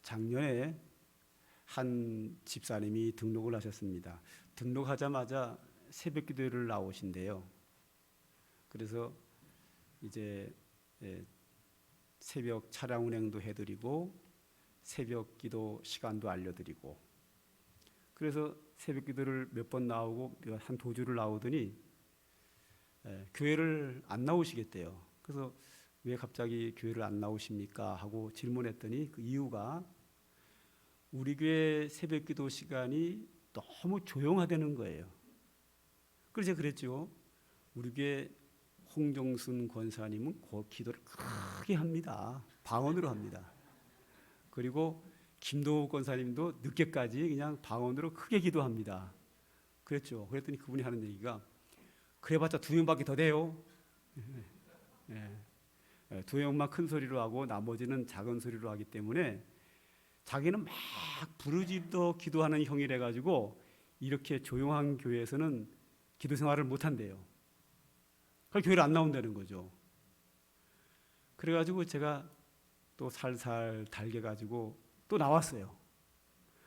작년에 한 집사님이 등록을 하셨습니다. 등록하자마자 새벽 기도회를 나오신대요. 그래서 이제 새벽 차량 운행도 해드리고 새벽 기도 시간도 알려드리고, 그래서 새벽 기도를 몇 번 나오고 한 두 주를 나오더니 교회를 안 나오시겠대요. 그래서 왜 갑자기 교회를 안 나오십니까? 하고 질문했더니 그 이유가 우리 교회 새벽 기도 시간이 너무 조용하다는 거예요. 그래서 제가 그랬죠. 우리 교회 홍정순 권사님은 기도를 크게 합니다. 방언으로 합니다. 그리고 김동욱 권사님도 늦게까지 그냥 방언으로 크게 기도합니다. 그랬죠. 그랬더니 그분이 하는 얘기가 그래봤자 2명밖에 더 돼요. 네. 2명만 큰 소리로 하고 나머지는 작은 소리로 하기 때문에 자기는 막 부르짖어 기도하는 형이라 가지고 이렇게 조용한 교회에서는 기도 생활을 못 한대요. 그래서 교회를 안 나온다는 거죠. 그래가지고 제가 또 살살 달겨가지고 또 나왔어요.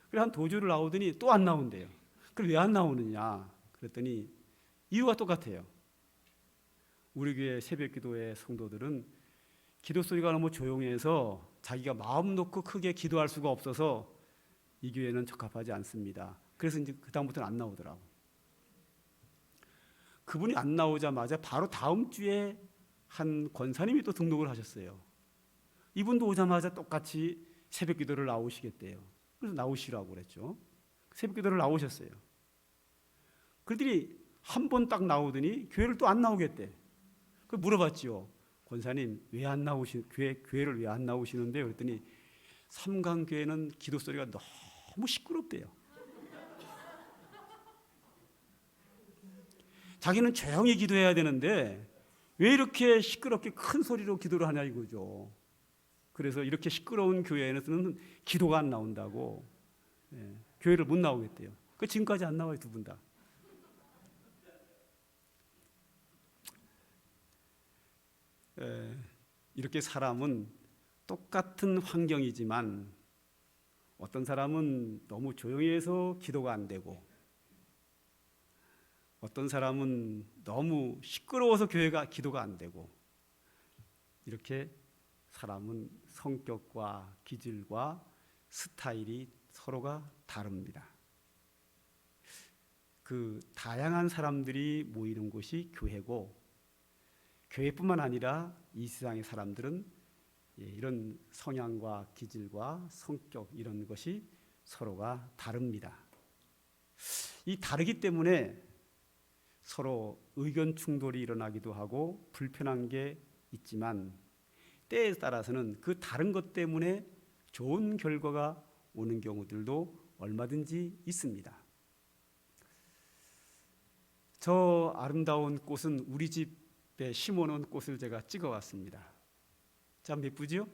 그래 한 도주를 나오더니 또 안 나온대요. 그럼 왜 안 나오느냐? 그랬더니 이유가 똑같아요. 우리 교회 새벽 기도회 성도들은 기도 소리가 너무 조용해서 자기가 마음 놓고 크게 기도할 수가 없어서 이 교회는 적합하지 않습니다. 그래서 이제 그 다음부터는 안 나오더라고. 그분이 안 나오자마자 바로 다음 주에 한 권사님이 또 등록을 하셨어요. 이분도 오자마자 똑같이 새벽 기도를 나오시겠대요. 그래서 나오시라고 그랬죠. 새벽 기도를 나오셨어요. 그들이 한 번 딱 나오더니 교회를 또 안 나오겠대. 그 물어봤지요. 권사님 왜 안 교회를 왜 안 나오시는데? 그랬더니 삼강교회는 기도 소리가 너무 시끄럽대요. 자기는 조용히 기도해야 되는데 왜 이렇게 시끄럽게 큰 소리로 기도를 하냐 이거죠. 그래서 이렇게 시끄러운 교회에서는 기도가 안 나온다고, 교회를 못 나오겠대요. 그 지금까지 안 나와요, 두 분 다. 이렇게 사람은 똑같은 환경이지만 어떤 사람은 너무 조용히 해서 기도가 안 되고, 어떤 사람은 너무 시끄러워서 기도가 안 되고, 이렇게 사람은 성격과 기질과 스타일이 서로가 다릅니다. 그 다양한 사람들이 모이는 곳이 교회고, 교회뿐만 아니라 이 세상의 사람들은 이런 성향과 기질과 성격 이런 것이 서로가 다릅니다. 이 다르기 때문에 서로 의견 충돌이 일어나기도 하고 불편한 게 있지만 때에 따라서는 그 다른 것 때문에 좋은 결과가 오는 경우들도 얼마든지 있습니다. 저 아름다운 꽃은 우리 집에 심어놓은 꽃을 제가 찍어왔습니다. 참 예쁘죠?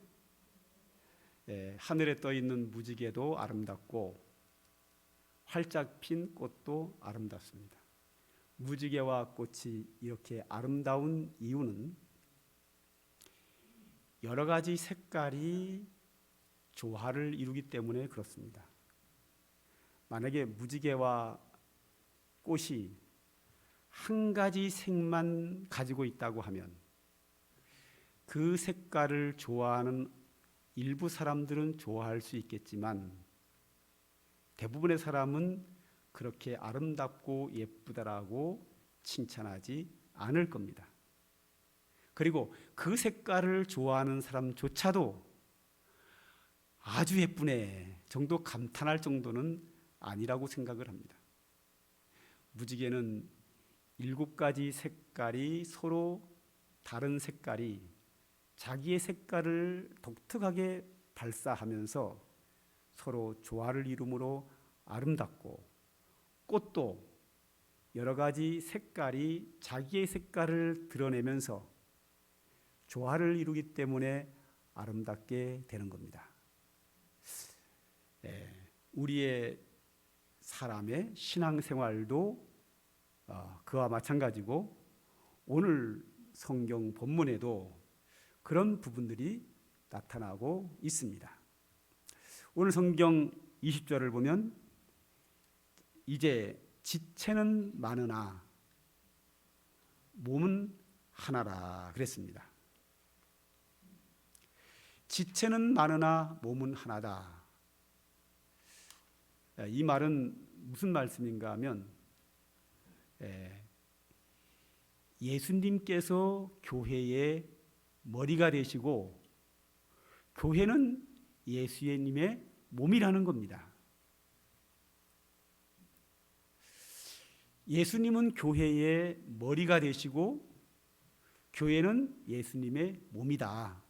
하늘에 떠있는 무지개도 아름답고 활짝 핀 꽃도 아름답습니다. 무지개와 꽃이 이렇게 아름다운 이유는 여러 가지 색깔이 조화를 이루기 때문에 그렇습니다. 만약에 무지개와 꽃이 한 가지 색만 가지고 있다고 하면 그 색깔을 좋아하는 일부 사람들은 좋아할 수 있겠지만 대부분의 사람은 그렇게 아름답고 예쁘다라고 칭찬하지 않을 겁니다. 그리고 그 색깔을 좋아하는 사람조차도 아주 예쁘네 정도 감탄할 정도는 아니라고 생각을 합니다. 무지개는 7가지 색깔이 서로 다른 색깔이 자기의 색깔을 독특하게 발사하면서 서로 조화를 이루므로 아름답고, 꽃도 여러 가지 색깔이 자기의 색깔을 드러내면서 조화를 이루기 때문에 아름답게 되는 겁니다. 우리의 사람의 신앙생활도 그와 마찬가지고 오늘 성경 본문에도 그런 부분들이 나타나고 있습니다. 오늘 성경 20절을 보면 이제 지체는 많으나 몸은 하나라 그랬습니다. 지체는 많으나 몸은 하나다. 이 말은 무슨 말씀인가 하면 예수님께서 교회의 머리가 되시고 교회는 예수님의 몸이라는 겁니다. 예수님은 교회의 머리가 되시고 교회는 예수님의 몸이다.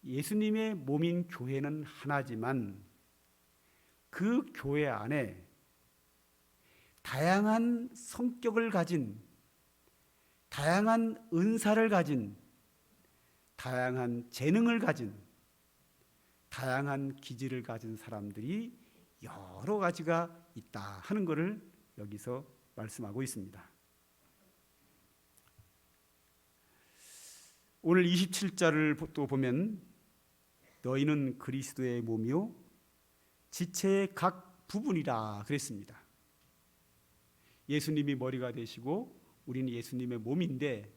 예수님의 몸인 교회는 하나지만 그 교회 안에 다양한 성격을 가진, 다양한 은사를 가진, 다양한 재능을 가진, 다양한 기질을 가진 사람들이 여러 가지가 있다 하는 것을 여기서 말씀하고 있습니다. 오늘 27절을 또 보면 너희는 그리스도의 몸이요 지체의 각 부분이라 그랬습니다. 예수님이 머리가 되시고 우리는 예수님의 몸인데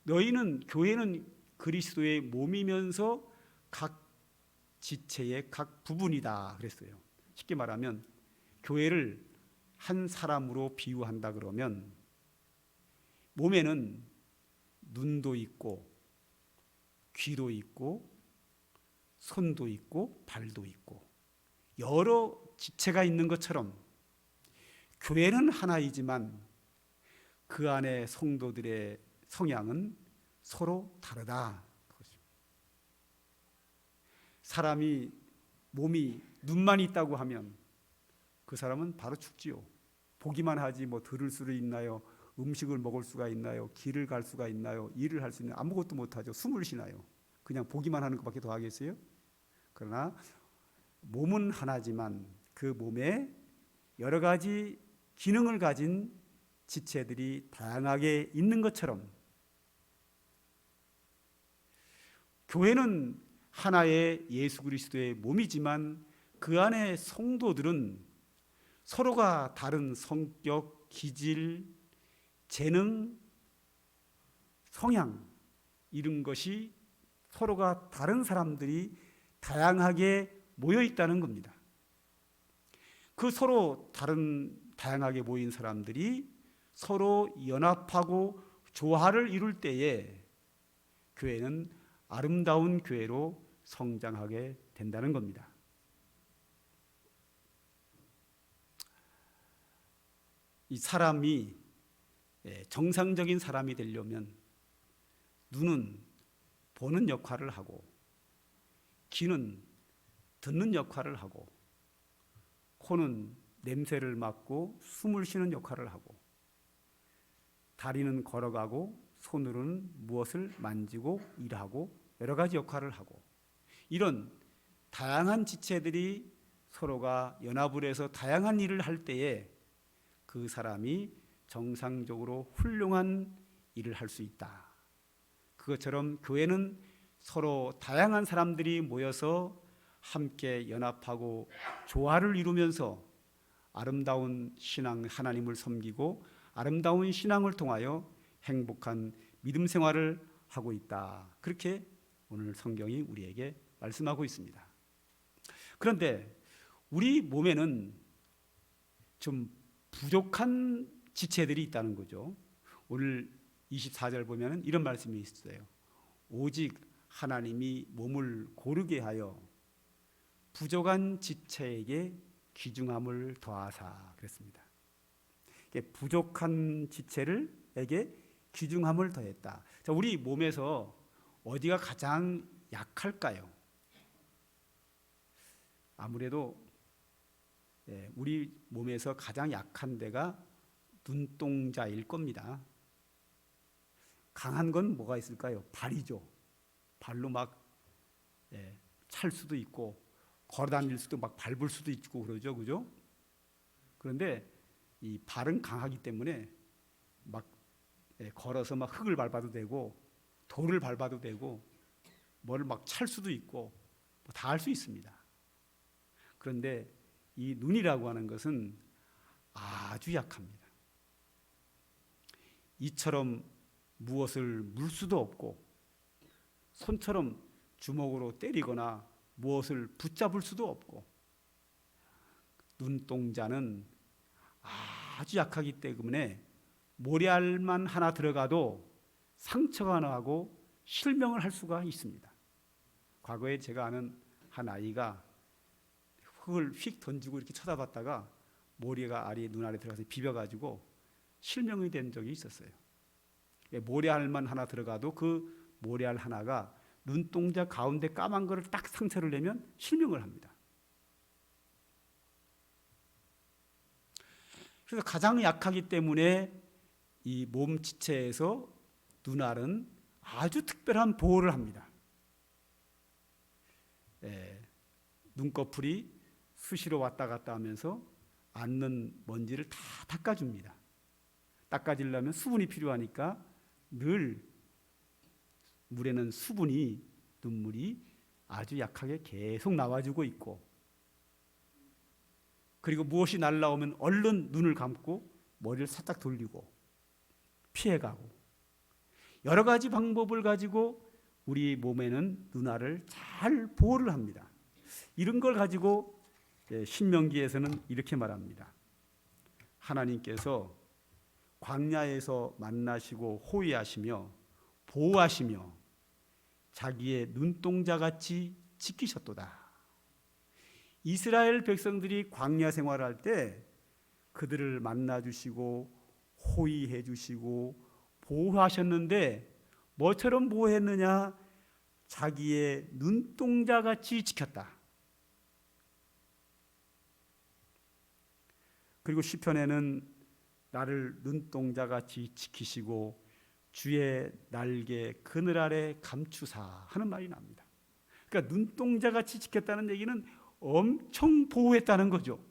너희는 교회는 그리스도의 몸이면서 각 지체의 각 부분이다 그랬어요. 쉽게 말하면 교회를 한 사람으로 비유한다 그러면 몸에는 눈도 있고 귀도 있고 손도 있고 발도 있고 여러 지체가 있는 것처럼 교회는 하나이지만 그 안에 성도들의 성향은 서로 다르다. 사람이 몸이 눈만 있다고 하면 그 사람은 바로 죽지요. 보기만 하지 뭐 들을 수도 있나요? 음식을 먹을 수가 있나요? 길을 갈 수가 있나요? 일을 할 수 있나요? 아무것도 못하죠. 숨을 쉬나요? 그냥 보기만 하는 것밖에 더 하겠어요? 그러나 몸은 하나지만 그 몸에 여러 가지 기능을 가진 지체들이 다양하게 있는 것처럼 교회는 하나의 예수 그리스도의 몸이지만 그 안에 성도들은 서로가 다른 성격, 기질, 재능, 성향 이런 것이 서로가 다른 사람들이 다양하게 모여 있다는 겁니다. 그 서로 다양하게 모인 사람들이 서로 연합하고 조화를 이룰 때에 교회는 아름다운 교회로 성장하게 된다는 겁니다. 이 사람이 정상적인 사람이 되려면 눈은 보는 역할을 하고 귀는 듣는 역할을 하고 코는 냄새를 맡고 숨을 쉬는 역할을 하고 다리는 걸어가고 손으로는 무엇을 만지고 일하고 여러 가지 역할을 하고 이런 다양한 지체들이 서로가 연합을 해서 다양한 일을 할 때에 그 사람이 정상적으로 훌륭한 일을 할 수 있다. 그것처럼 교회는 서로 다양한 사람들이 모여서 함께 연합하고 조화를 이루면서 아름다운 신앙, 하나님을 섬기고 아름다운 신앙을 통하여 행복한 믿음 생활을 하고 있다. 그렇게 오늘 성경이 우리에게 말씀하고 있습니다. 그런데 우리 몸에는 좀 부족한 지체들이 있다는 거죠. 오늘 24절 보면 이런 말씀이 있어요. 오직 하나님이 몸을 고르게 하여 부족한 지체에게 귀중함을 더하사 그랬습니다. 부족한 지체를에게 귀중함을 더했다. 자, 우리 몸에서 어디가 가장 약할까요? 아무래도 우리 몸에서 가장 약한 데가 눈동자일 겁니다. 강한 건 뭐가 있을까요? 발이죠. 발로 막 찰 수도 있고 걸어 다닐 수도 막 밟을 수도 있고 그러죠, 그죠? 그런데 이 발은 강하기 때문에 막 걸어서 막 흙을 밟아도 되고 돌을 밟아도 되고 뭐를 막 찰 수도 있고 다 할 수 있습니다. 그런데 이 눈이라고 하는 것은 아주 약합니다. 이처럼 무엇을 물 수도 없고 손처럼 주먹으로 때리거나 무엇을 붙잡을 수도 없고 눈동자는 아주 약하기 때문에 모래알만 하나 들어가도 상처가 나고 실명을 할 수가 있습니다. 과거에 제가 아는 한 아이가 흙을 휙 던지고 이렇게 쳐다봤다가 모래가 알이 눈알에 들어가서 비벼가지고 실명이 된 적이 있었어요. 모래알만 하나 들어가도 그 모래알 하나가 눈동자 가운데 까만 거를 딱 상처를 내면 실명을 합니다. 그래서 가장 약하기 때문에 이 몸 지체에서 눈알은 아주 특별한 보호를 합니다. 눈꺼풀이 수시로 왔다 갔다 하면서 앉는 먼지를 다 닦아줍니다. 닦아주려면 수분이 필요하니까 늘 물에는 수분이 눈물이 아주 약하게 계속 나와주고 있고, 그리고 무엇이 날라오면 얼른 눈을 감고 머리를 살짝 돌리고 피해가고, 여러 가지 방법을 가지고 우리 몸에는 눈알을 잘 보호를 합니다. 이런 걸 가지고 신명기에서는 이렇게 말합니다. 하나님께서 광야에서 만나시고 호위하시며 보호하시며 자기의 눈동자같이 지키셨도다. 이스라엘 백성들이 광야 생활할 때 그들을 만나주시고 호위해 주시고 보호하셨는데 뭐처럼 보호했느냐? 자기의 눈동자같이 지켰다. 그리고 시편에는 나를 눈동자같이 지키시고 주의 날개 그늘 아래 감추사 하는 말이 납니다. 그러니까 눈동자같이 지켰다는 얘기는 엄청 보호했다는 거죠.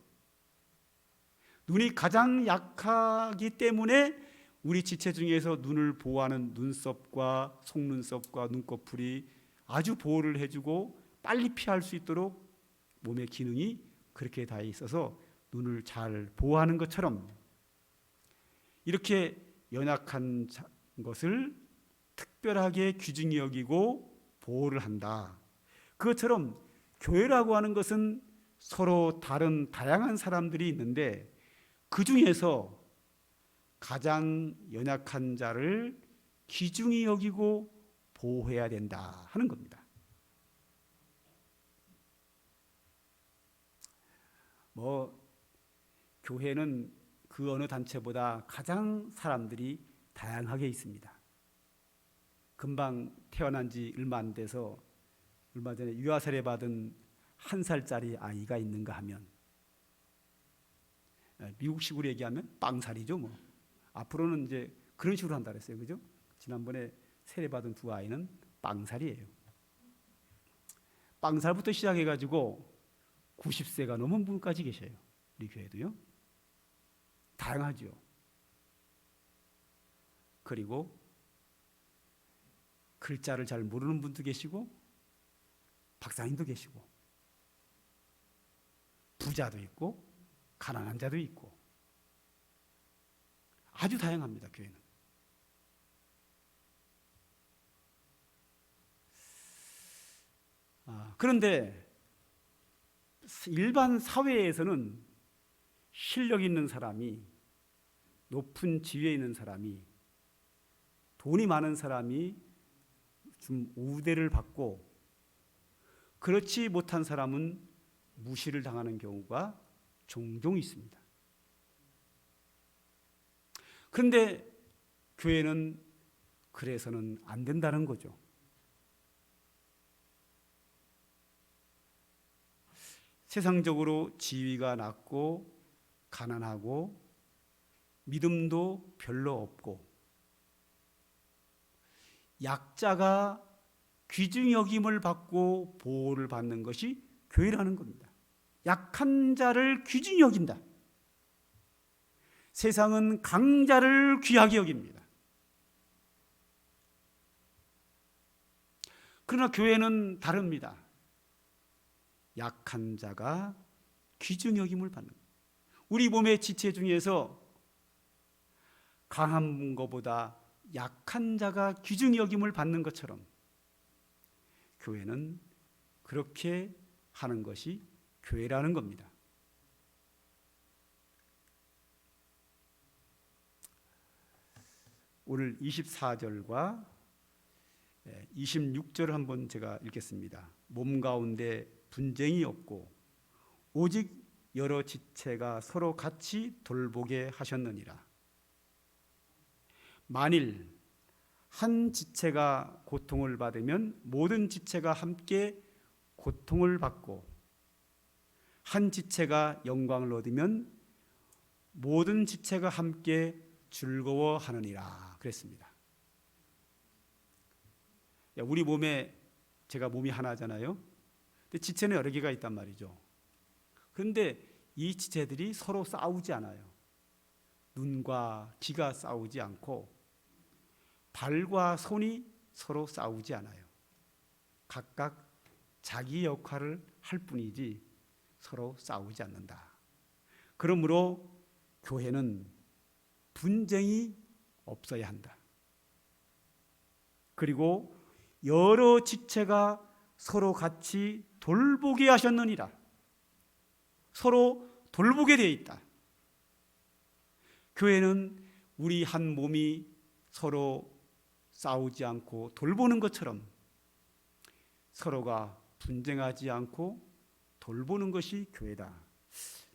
눈이 가장 약하기 때문에 우리 지체 중에서 눈을 보호하는 눈썹과 속눈썹과 눈꺼풀이 아주 보호를 해주고 빨리 피할 수 있도록 몸의 기능이 그렇게 다 있어서 눈을 잘 보호하는 것처럼 이렇게 연약한 것을 특별하게 귀중히 여기고 보호를 한다. 그것처럼 교회라고 하는 것은 서로 다른 다양한 사람들이 있는데 그 중에서 가장 연약한 자를 귀중히 여기고 보호해야 된다 하는 겁니다. 교회는 그 어느 단체보다 가장 사람들이 다양하게 있습니다. 금방 태어난 지 얼마 안 돼서 얼마 전에 유아세례 받은 1살짜리 아이가 있는가 하면 미국식으로 얘기하면 빵살이죠. 앞으로는 이제 그런 식으로 한다 그랬어요. 그죠? 지난번에 세례 받은 2 아이는 빵살이에요. 빵살부터 시작해가지고 90세가 넘은 분까지 계셔요. 우리 교회도요. 다양하죠. 그리고 글자를 잘 모르는 분도 계시고 박사님도 계시고 부자도 있고 가난한 자도 있고 아주 다양합니다. 교회는. 그런데 일반 사회에서는 실력 있는 사람이, 높은 지위에 있는 사람이, 돈이 많은 사람이 좀 우대를 받고 그렇지 못한 사람은 무시를 당하는 경우가 종종 있습니다. 그런데 교회는 그래서는 안 된다는 거죠. 세상적으로 지위가 낮고 가난하고 믿음도 별로 없고 약자가 귀중히 여김을 받고 보호를 받는 것이 교회라는 겁니다. 약한 자를 귀중히 여긴다. 세상은 강자를 귀하게 여깁니다. 그러나 교회는 다릅니다. 약한 자가 귀중히 여김을 받는 거예요. 우리 몸의 지체 중에서 강한 것보다 약한 자가 귀중히 여김을 받는 것처럼 교회는 그렇게 하는 것이 교회라는 겁니다. 오늘 24절과 26절을 한번 제가 읽겠습니다. 몸 가운데 분쟁이 없고 오직 여러 지체가 서로 같이 돌보게 하셨느니라. 만일 한 지체가 고통을 받으면 모든 지체가 함께 고통을 받고 한 지체가 영광을 얻으면 모든 지체가 함께 즐거워하느니라 그랬습니다. 우리 몸에 제가 몸이 하나잖아요. 근데 지체는 여러 개가 있단 말이죠. 그런데 이 지체들이 서로 싸우지 않아요. 눈과 귀가 싸우지 않고 발과 손이 서로 싸우지 않아요. 각각 자기 역할을 할 뿐이지 서로 싸우지 않는다. 그러므로 교회는 분쟁이 없어야 한다. 그리고 여러 지체가 서로 같이 돌보게 하셨느니라. 서로 돌보게 되어 있다. 교회는 우리 한 몸이 서로 싸우지 않고 돌보는 것처럼 서로가 분쟁하지 않고 돌보는 것이 교회다.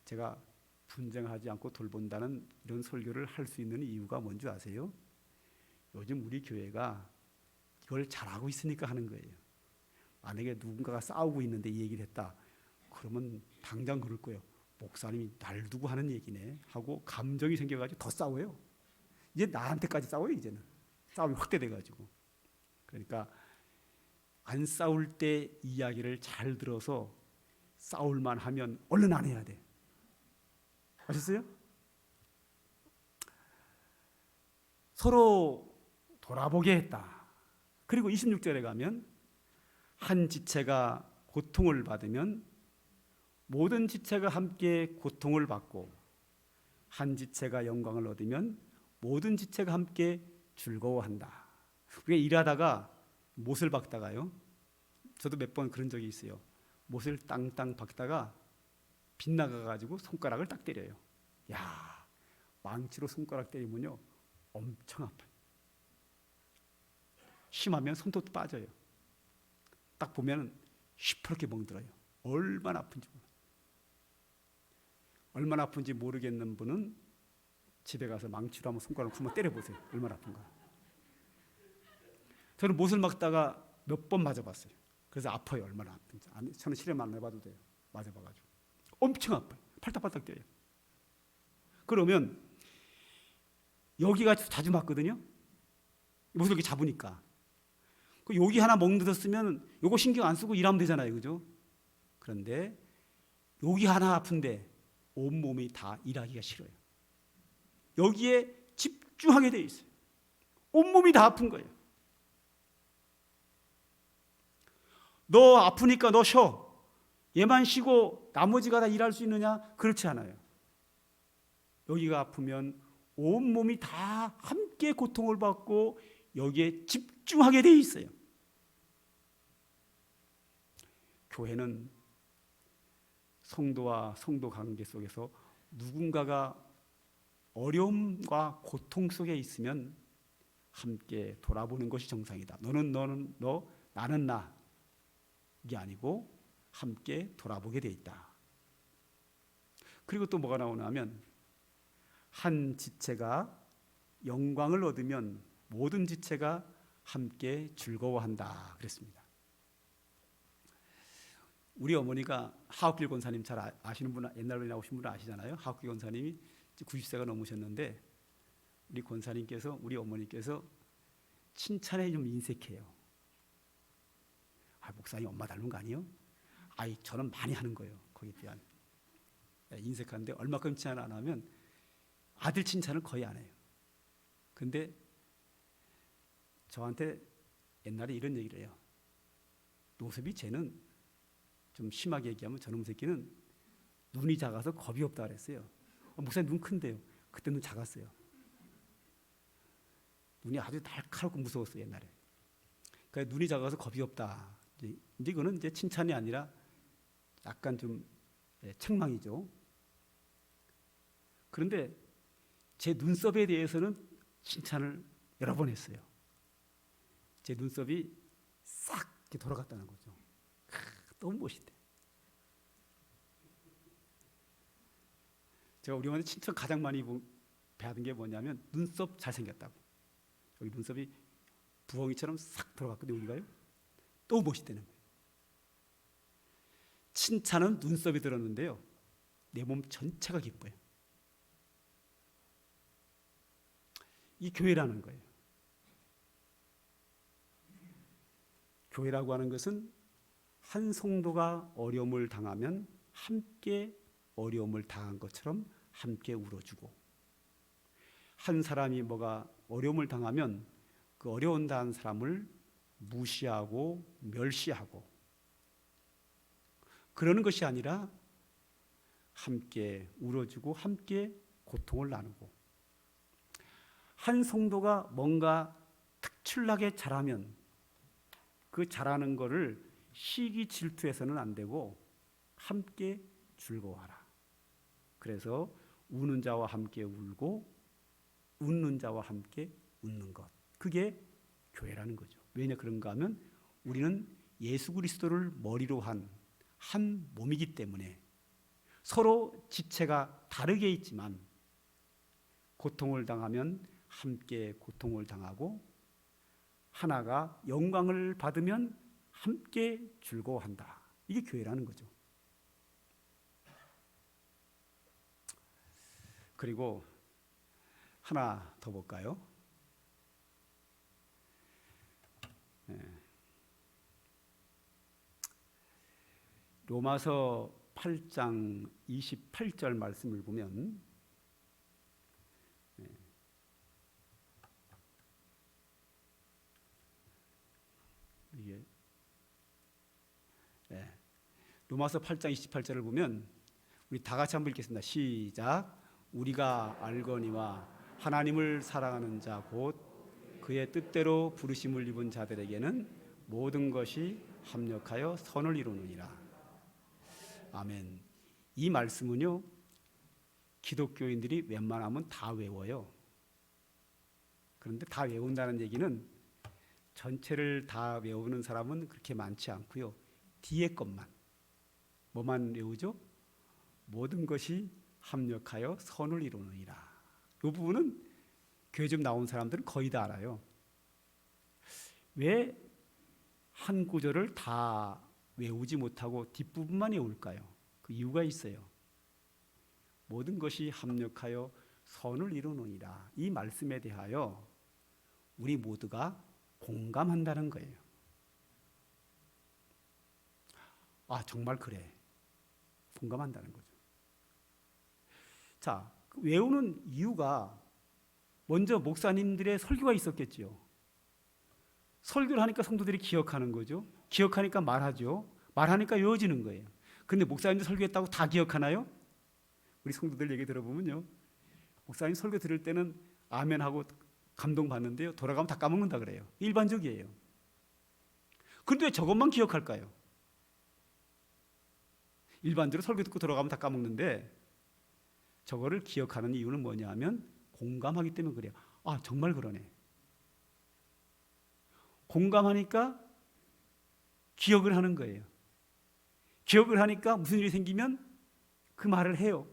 제가 분쟁하지 않고 돌본다는 이런 설교를 할 수 있는 이유가 뭔지 아세요? 요즘 우리 교회가 이걸 잘하고 있으니까 하는 거예요. 만약에 누군가가 싸우고 있는데 이 얘기를 했다. 그러면 당장 그럴 거예요. 목사님이 날 두고 하는 얘기네 하고 감정이 생겨가지고 더 싸워요. 이제 나한테까지 싸워요. 이제는 싸움이 확대돼가지고. 그러니까 안 싸울 때 이야기를 잘 들어서 싸울만 하면 얼른 안 해야 돼. 아셨어요? 서로 돌아보게 했다. 그리고 26절에 가면 한 지체가 고통을 받으면 모든 지체가 함께 고통을 받고 한 지체가 영광을 얻으면 모든 지체가 함께 즐거워한다. 우리가 일하다가 못을 박다가요. 저도 몇 번 그런 적이 있어요. 못을 땅땅 박다가 빗나가가지고 손가락을 딱 때려요. 야, 망치로 손가락 때리면요 엄청 아파요. 심하면 손톱도 빠져요. 딱 보면 시퍼렇게 멍들어요. 얼마나 아픈지 몰라요. 얼마나 아픈지 모르겠는 분은 집에 가서 망치로 한번 손가락을 한번 때려보세요. 얼마나 아픈가. 저는 못을 막다가 몇 번 맞아봤어요. 그래서 아파요. 얼마나 아픈지. 저는 실험 안 해봐도 돼요. 맞아봐가지고 엄청 아파요. 팔딱팔딱 뛰어요. 그러면 여기가 자주 맞거든요. 못을 이렇게 잡으니까. 여기 하나 멍들었으면 요거 신경 안 쓰고 일하면 되잖아요. 그죠? 그런데 여기 하나 아픈데 온몸이 다 일하기가 싫어요. 여기에 집중하게 돼 있어요. 온몸이 다 아픈 거예요. 너 아프니까 너 쉬어. 얘만 쉬고 나머지가 다 일할 수 있느냐? 그렇지 않아요. 여기가 아프면 온몸이 다 함께 고통을 받고 여기에 집중하게 돼 있어요. 교회는 성도와 성도 관계 속에서 누군가가 어려움과 고통 속에 있으면 함께 돌아보는 것이 정상이다. 너는 너, 나는 나. 이게 아니고 함께 돌아보게 돼 있다. 그리고 또 뭐가 나오냐면 한 지체가 영광을 얻으면 모든 지체가 함께 즐거워한다 그랬습니다. 우리 어머니가 하옥길 권사님 잘 아시는 분, 옛날에 나오신 분 아시잖아요. 하옥길 권사님이 90세가 넘으셨는데 우리 권사님께서, 우리 어머니께서 칭찬에 좀 인색해요. 목사님 엄마 닮은 거 아니에요? 저는 많이 하는 거예요. 거기에 대한 인색한데 얼마큼 칭찬 안 하면 아들 칭찬을 거의 안 해요. 근데 저한테 옛날에 이런 얘기를 해요. 노섭이 쟤는 좀 심하게 얘기하면 저놈 새끼는 눈이 작아서 겁이 없다 그랬어요. 목사님 눈 큰데요. 그때 눈 작았어요. 눈이 아주 날카롭고 무서웠어요, 옛날에. 그러니까 눈이 작아서 겁이 없다. 이제 이거는 이제 칭찬이 아니라 약간 좀 책망이죠. 그런데 제 눈썹에 대해서는 칭찬을 여러 번 했어요. 제 눈썹이 싹 이렇게 돌아갔다는 거죠. 너무 멋있대. 제가 우리 어머니 칭찬 가장 많이 받은 게 뭐냐면 눈썹 잘생겼다고. 여기 눈썹이 부엉이처럼 싹 들어갔거든요. 여기가요. 너무 멋있다는 거예요. 칭찬은 눈썹이 들었는데요. 내 몸 전체가 기뻐요. 이 교회라는 거예요. 교회라고 하는 것은 한 성도가 어려움을 당하면 함께 어려움을 당한 것처럼 함께 울어주고, 한 사람이 뭐가 어려움을 당하면 그 어려운 당한 사람을 무시하고 멸시하고 그러는 것이 아니라 함께 울어주고 함께 고통을 나누고, 한 성도가 뭔가 특출나게 잘하면 그 잘하는 거를 시기 질투해서는 안 되고 함께 즐거워하라. 그래서 우는 자와 함께 울고 웃는 자와 함께 웃는 것, 그게 교회라는 거죠. 왜냐 그런가 하면 우리는 예수 그리스도를 머리로 한 몸이기 때문에 서로 지체가 다르게 있지만 고통을 당하면 함께 고통을 당하고, 하나가 영광을 받으면 함께 즐거워한다. 이게 교회라는 거죠. 그리고 하나 더 볼까요? 로마서 8장 28절 말씀을 보면 이게 로마서 8장 28절을 보면 우리 다 같이 한번 읽겠습니다. 시작. 우리가 알거니와 하나님을 사랑하는 자 곧 그의 뜻대로 부르심을 입은 자들에게는 모든 것이 합력하여 선을 이루느니라. 아멘. 이 말씀은요, 기독교인들이 웬만하면 다 외워요. 그런데 다 외운다는 얘기는 전체를 다 외우는 사람은 그렇게 많지 않고요. 뒤에 것만, 뭐만 외우죠? 모든 것이 합력하여 선을 이루느니라. 이 부분은 교회 좀 나온 사람들은 거의 다 알아요. 왜 한 구절을 다 외우지 못하고 뒷부분만 외울까요? 그 이유가 있어요. 모든 것이 합력하여 선을 이루느니라. 이 말씀에 대하여 우리 모두가 공감한다는 거예요. 아, 정말 그래. 공감한다는 거죠. 자, 외우는 이유가 먼저 목사님들의 설교가 있었겠지요. 설교를 하니까 성도들이 기억하는 거죠. 기억하니까 말하죠. 말하니까 외워지는 거예요. 근데 목사님들 설교했다고 다 기억하나요? 우리 성도들 얘기 들어보면요, 목사님 설교 들을 때는 아멘하고 감동받는데요, 돌아가면 다 까먹는다 그래요. 일반적이에요. 그런데 왜 저것만 기억할까요? 일반적으로 설교 듣고 돌아가면 다 까먹는데 저거를 기억하는 이유는 뭐냐 하면 공감하기 때문에 그래요. 아, 정말 그러네. 공감하니까 기억을 하는 거예요. 기억을 하니까 무슨 일이 생기면 그 말을 해요.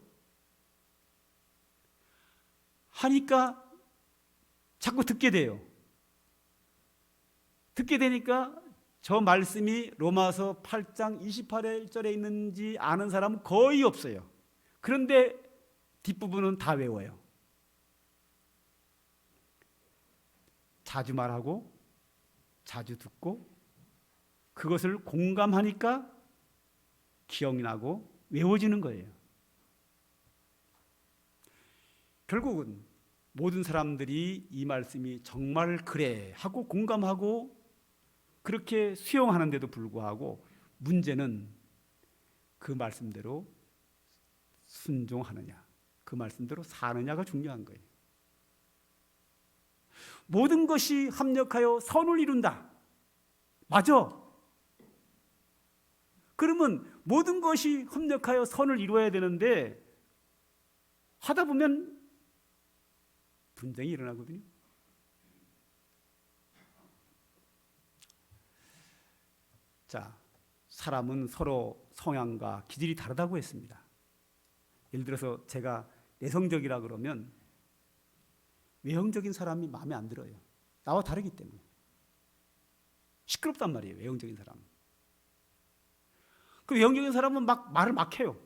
하니까 자꾸 듣게 돼요. 듣게 되니까 저 말씀이 로마서 8장 28절에 있는지 아는 사람은 거의 없어요. 그런데 뒷부분은 다 외워요. 자주 말하고 자주 듣고 그것을 공감하니까 기억나고 외워지는 거예요. 결국은 모든 사람들이 이 말씀이 정말 그래 하고 공감하고 그렇게 수용하는데도 불구하고 문제는 그 말씀대로 순종하느냐, 그 말씀대로 사느냐가 중요한 거예요. 모든 것이 합력하여 선을 이룬다. 맞아. 그러면 모든 것이 합력하여 선을 이루어야 되는데 하다 보면 분쟁이 일어나거든요. 자, 사람은 서로 성향과 기질이 다르다고 했습니다. 예를 들어서 제가 내성적이라 그러면 외형적인 사람이 마음에 안 들어요. 나와 다르기 때문에. 시끄럽단 말이에요, 외형적인 사람은. 그 외형적인 사람은 말을 막 해요.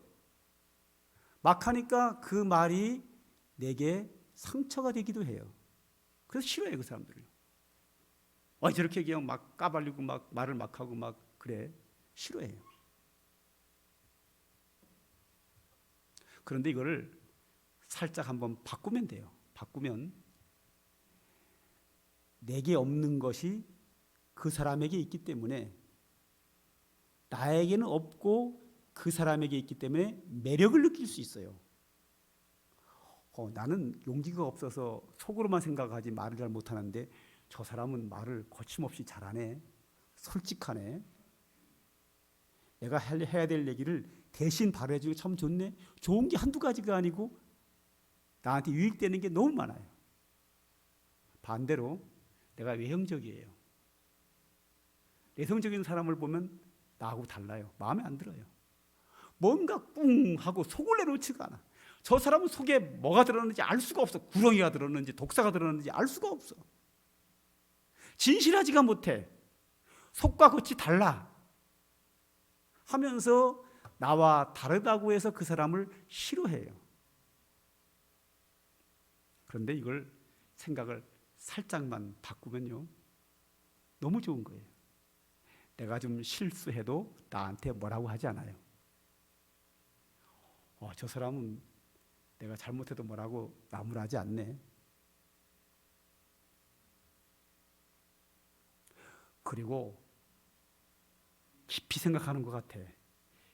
막 하니까 그 말이 내게 상처가 되기도 해요. 그래서 싫어해요, 그 사람들을. 저렇게 그냥 막 까발리고 막 말을 막 하고 막 그래. 싫어해요. 그런데 이거를 살짝 한번 바꾸면 돼요. 바꾸면 내게 없는 것이 그 사람에게 있기 때문에 나에게는 없고 그 사람에게 있기 때문에 매력을 느낄 수 있어요. 나는 용기가 없어서 속으로만 생각하지 말을 잘 못하는데 저 사람은 말을 거침없이 잘하네. 솔직하네. 내가 해야 될 얘기를 대신 발휘해주고 참 좋네. 좋은 게 한두 가지가 아니고 나한테 유익되는 게 너무 많아요. 반대로 내가 외형적이에요. 내성적인 사람을 보면 나하고 달라요. 마음에 안 들어요. 뭔가 꿍 하고 속을 내놓지가 않아. 저 사람은 속에 뭐가 들었는지 알 수가 없어. 구렁이가 들었는지 독사가 들었는지 알 수가 없어. 진실하지가 못해. 속과 겉이 달라 하면서 나와 다르다고 해서 그 사람을 싫어해요. 그런데 이걸 생각을 살짝만 바꾸면요, 너무 좋은 거예요. 내가 좀 실수해도 나한테 뭐라고 하지 않아요. 저 사람은 내가 잘못해도 뭐라고 나무라지 않네. 그리고 깊이 생각하는 것 같아.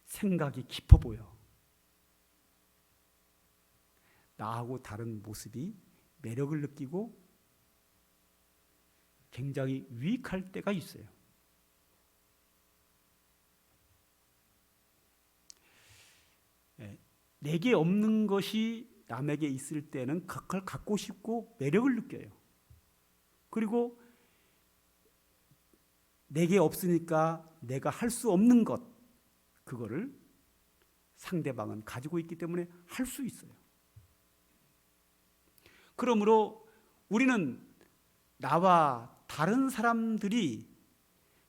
생각이 깊어 보여. 나하고 다른 모습이 매력을 느끼고 굉장히 유익할 때가 있어요. 내게 없는 것이 남에게 있을 때는 그걸 갖고 싶고 매력을 느껴요. 그리고 내게 없으니까 내가 할 수 없는 것, 그거를 상대방은 가지고 있기 때문에 할 수 있어요. 그러므로 우리는 나와 다른 사람들이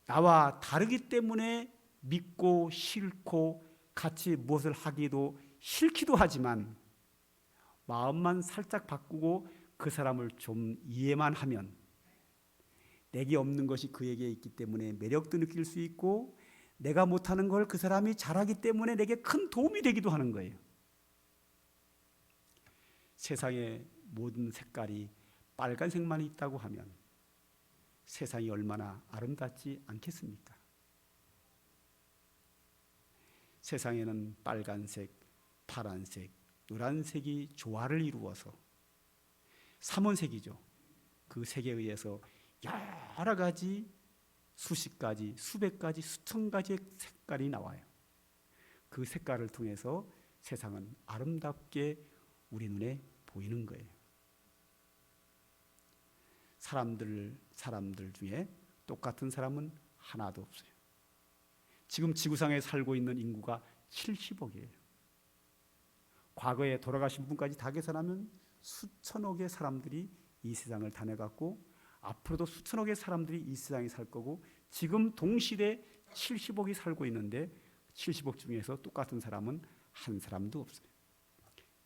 나와 다르기 때문에 믿고 싫고 같이 무엇을 하기도 싫기도 하지만 마음만 살짝 바꾸고 그 사람을 좀 이해만 하면 내게 없는 것이 그에게 있기 때문에 매력도 느낄 수 있고 내가 못하는 걸 그 사람이 잘하기 때문에 내게 큰 도움이 되기도 하는 거예요. 세상의 모든 색깔이 빨간색만 있다고 하면 세상이 얼마나 아름답지 않겠습니까? 세상에는 빨간색, 파란색, 노란색이 조화를 이루어서 삼원색이죠. 그 색에 의해서 여러 가지 수십 가지, 수백 가지, 수천 가지의 색깔이 나와요. 그 색깔을 통해서 세상은 아름답게 우리 눈에 보이는 거예요. 사람들 중에 똑같은 사람은 하나도 없어요. 지금 지구상에 살고 있는 인구가 70억이에요. 과거에 돌아가신 분까지 다 계산하면 수천억의 사람들이 이 세상을 다녀갔고 앞으로도 수천억의 사람들이 이 세상에 살 거고 지금 동시대 70억이 살고 있는데 70억 중에서 똑같은 사람은 한 사람도 없어요.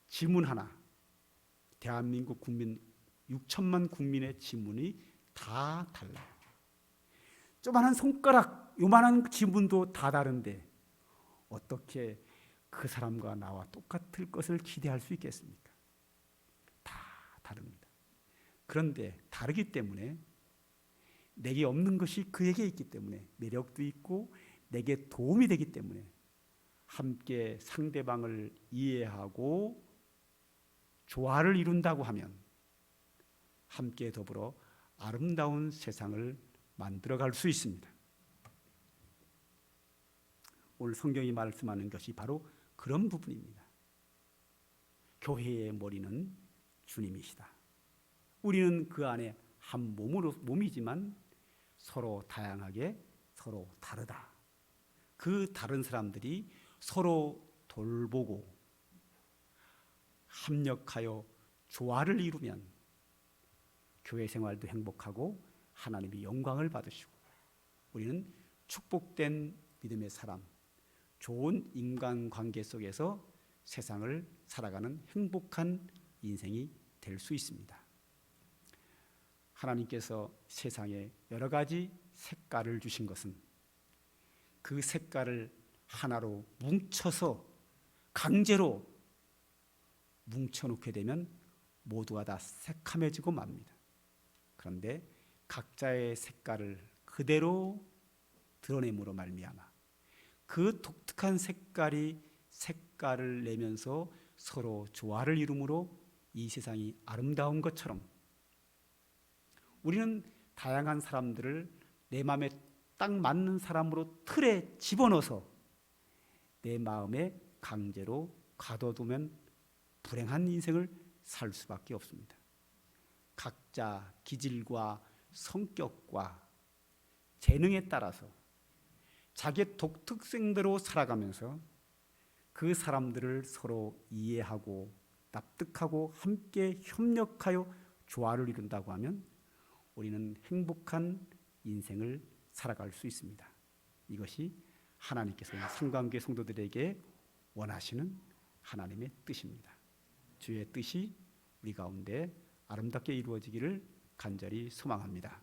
지문 하나, 대한민국 국민 6천만 국민의 지문이 다 달라요. 조그마한 손가락, 요만한 지문도 다 다른데 어떻게 그 사람과 나와 똑같을 것을 기대할 수 있겠습니까? 다 다릅니다. 그런데 다르기 때문에 내게 없는 것이 그에게 있기 때문에 매력도 있고 내게 도움이 되기 때문에 함께 상대방을 이해하고 조화를 이룬다고 하면 함께 더불어 아름다운 세상을 만들어갈 수 있습니다. 오늘 성경이 말씀하는 것이 바로 그런 부분입니다. 교회의 머리는 주님이시다. 우리는 그 안에 한 몸이지만 서로 다양하게 서로 다르다. 그 다른 사람들이 서로 돌보고 합력하여 조화를 이루면 교회 생활도 행복하고 하나님이 영광을 받으시고 우리는 축복된 믿음의 사람, 좋은 인간관계 속에서 세상을 살아가는 행복한 인생이 될 수 있습니다. 하나님께서 세상에 여러 가지 색깔을 주신 것은 그 색깔을 하나로 뭉쳐서 강제로 뭉쳐놓게 되면 모두가 다 새카매지고 맙니다. 그런데 각자의 색깔을 그대로 드러냄으로 말미암아 그 독특한 색깔을 내면서 서로 조화를 이루므로 이 세상이 아름다운 것처럼 우리는 다양한 사람들을 내 마음에 딱 맞는 사람으로 틀에 집어넣어서 내 마음에 강제로 가둬두면 불행한 인생을 살 수밖에 없습니다. 각자 기질과 성격과 재능에 따라서 자기의 독특성대로 살아가면서 그 사람들을 서로 이해하고 납득하고 함께 협력하여 조화를 이룬다고 하면 우리는 행복한 인생을 살아갈 수 있습니다. 이것이 하나님께서 성관계 성도들에게 원하시는 하나님의 뜻입니다. 주의 뜻이 우리 가운데 아름답게 이루어지기를 간절히 소망합니다.